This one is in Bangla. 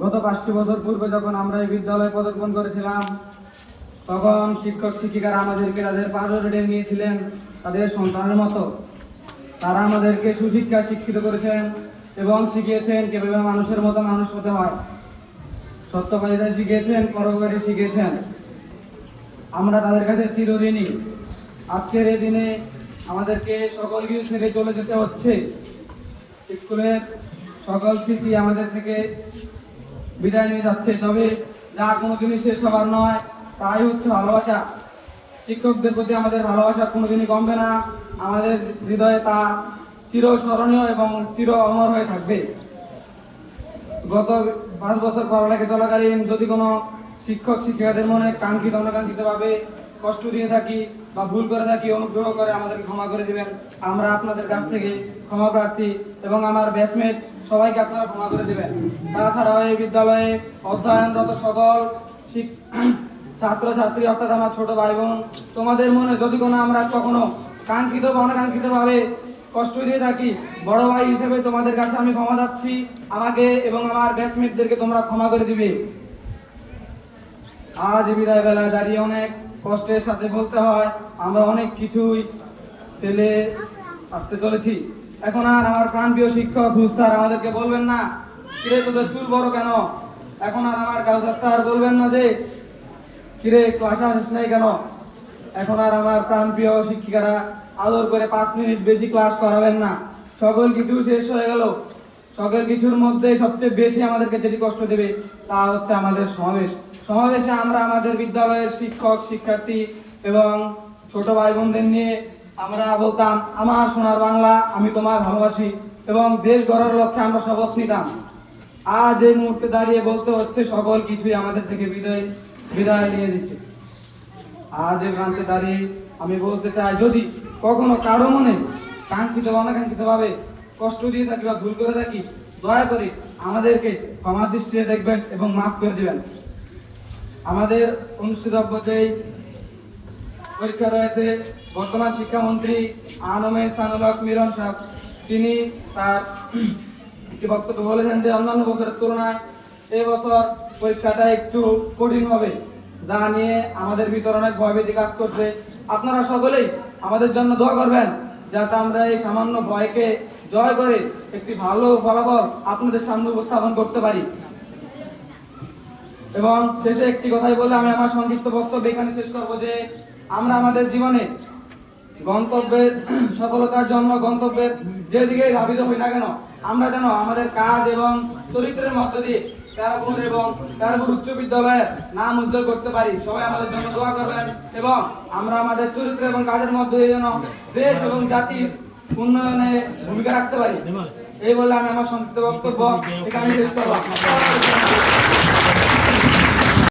গত 5টি বছর পূর্বে যখন আমরা এই বিদ্যালয়ে পদার্পণ করেছিলাম, তখন শিক্ষক শিক্ষিকারা আমাদেরকে তাদের পাঁজরে নিয়েছিলেন তাদের সন্তানের মতো। তারা আমাদেরকে সুশিক্ষায় শিক্ষিত করেছেন এবং শিখিয়েছেন কিভাবে মানুষের মতো মানুষ হতে হয়। সত্যবাদিতা শিখিয়েছেন, পরোপকারী শিখিয়েছেন। আমরা তাদের কাছে চিরঋণী। আজকের এই দিনে আমাদেরকে সকল কিছু ছেড়ে চলে যেতে হচ্ছে। স্কুলের সকল স্মৃতি আমাদের থেকে বিদায় নিয়ে যাচ্ছে, তবে যা কোনোদিনই শেষ হবার নয়, তাই হচ্ছে ভালোবাসা। শিক্ষকদের প্রতি আমাদের ভালোবাসা কোনোদিনই কমবে না। আমাদের হৃদয়ে তা চিরস্মরণীয় এবং চির অমর হয়ে থাকবে। গত 5 বছর পড়ালেখা চলাকালীন যদি কোনো শিক্ষক শিক্ষিকাদের মনে কাঙ্ক্ষিত অনাকাঙ্ক্ষিতভাবে কষ্ট দিয়ে থাকি বা ভুল করে থাকি, অনুগ্রহ করে আমাদেরকে ক্ষমা করে দিবেন। আমরা আপনাদের কাছ থেকে ক্ষমা প্রার্থী এবং আমার ব্যাচমেট সবাইকে আপনারা ক্ষমা করে দিবেন। তাছাড়াও এই বিদ্যালয়ে অধ্যয়নরত সকল ছাত্রছাত্রী অর্থাৎ আমার ছোট ভাই বোন, তোমাদের মনে যদি কোনো আমরা কখনো কাঙ্ক্ষিত বা অনাকাঙ্ক্ষিতভাবে কষ্ট দিয়ে থাকি, বড় ভাই হিসেবে তোমাদের কাছে আমি ক্ষমা চাচ্ছি। আমাকে এবং আমার ব্যাচমেটদেরকে তোমরা ক্ষমা করে দিবে। আজ বিদায় বেলায় দাঁড়িয়ে অনেক কষ্টের সাথে বলতে হয়, আমরা অনেক কিছুই ফেলে আসতে চলেছি। এখন আর আমার প্রাণপ্রিয় শিক্ষক স্যার আমাদেরকে বলবেন না, কিরে তোদের চুল বড় কেন? এখন আর আমার কাউসার স্যার বলবেন না যে কিরে ক্লাসে আসিস নাই কেন? এখন আর আমার প্রাণপ্রিয় শিক্ষিকারা আদর করে 5 মিনিট বেশি ক্লাস করাবেন না। সকল কিছু শেষ হয়ে গেল। সকল কিছুর মধ্যে সবচেয়ে বেশি আমাদেরকে যেটি কষ্ট দেবে তা হচ্ছে আমাদের সমাবেশে আমরা আমাদের বিদ্যালয়ের শিক্ষক শিক্ষার্থী এবং ছোট ভাই বোনদের নিয়ে আমরা বলতাম, আমার সোনার বাংলা, আমি তোমার ভালোবাসি, এবং দেশ গড়ার লক্ষ্যে আমরা শপথ নিতাম। আজ এই মুহূর্তে দাঁড়িয়ে বলতে হচ্ছে সকল কিছুই আমাদের থেকে বিদায় নিয়ে দিচ্ছে। আজ এই প্রান্তে দাঁড়িয়ে আমি বলতে চাই, যদি কখনো কারো মনে কাঙ্ক্ষিত বা অনাকাঙ্ক্ষিত ভাবে কষ্ট দিয়ে থাকি বা ভুল করে থাকি, দয়া করে আমাদেরকে ক্ষমার দৃষ্টিতে দেখবেন এবং মাফ করে দিবেন। আমাদের অনুষ্ঠিতব্য যেই পরীক্ষা রয়েছে, বর্তমান শিক্ষামন্ত্রী আনমে সানুলক মিরন সাহেব তিনি তার একটি বক্তব্য বলেছেন যে অন্যান্য বছরের তুলনায় এই বছর পরীক্ষাটা একটু কঠিন হবে, যা নিয়ে আমাদের ভিতরে অনেক ভয়ভীতি কাজ করছে। আপনারা সকলেই আমাদের জন্য দোয়া করবেন যাতে আমরা এই সামান্য ভয়কে জয় করে একটি ভালো ফলাফল আপনাদের সামনে উপস্থাপন করতে পারি। এবং শেষে একটি কথাই বলে আমি আমার সংক্ষিপ্ত বক্তব্য এখানে শেষ করবো যে আমরা আমাদের জীবনে গন্তব্যের সফলতার জন্য গন্তব্যের যেদিকে ধাবিত হই না কেন, আমরা যেন আমাদের কাজ এবং চরিত্রের মধ্য দিয়ে কারাপুর এবং কারাপুর উচ্চ বিদ্যালয়ের নাম উজ্জ্বল করতে পারি। সবাই আমাদের জন্য দোয়া করবেন এবং আমরা আমাদের চরিত্র এবং কাজের মধ্যে দিয়ে যেন দেশ এবং জাতির উন্নয়নে ভূমিকা রাখতে পারি। এই বলে আমি আমার সংক্ষিপ্ত বক্তব্য এখানে শেষ করলাম।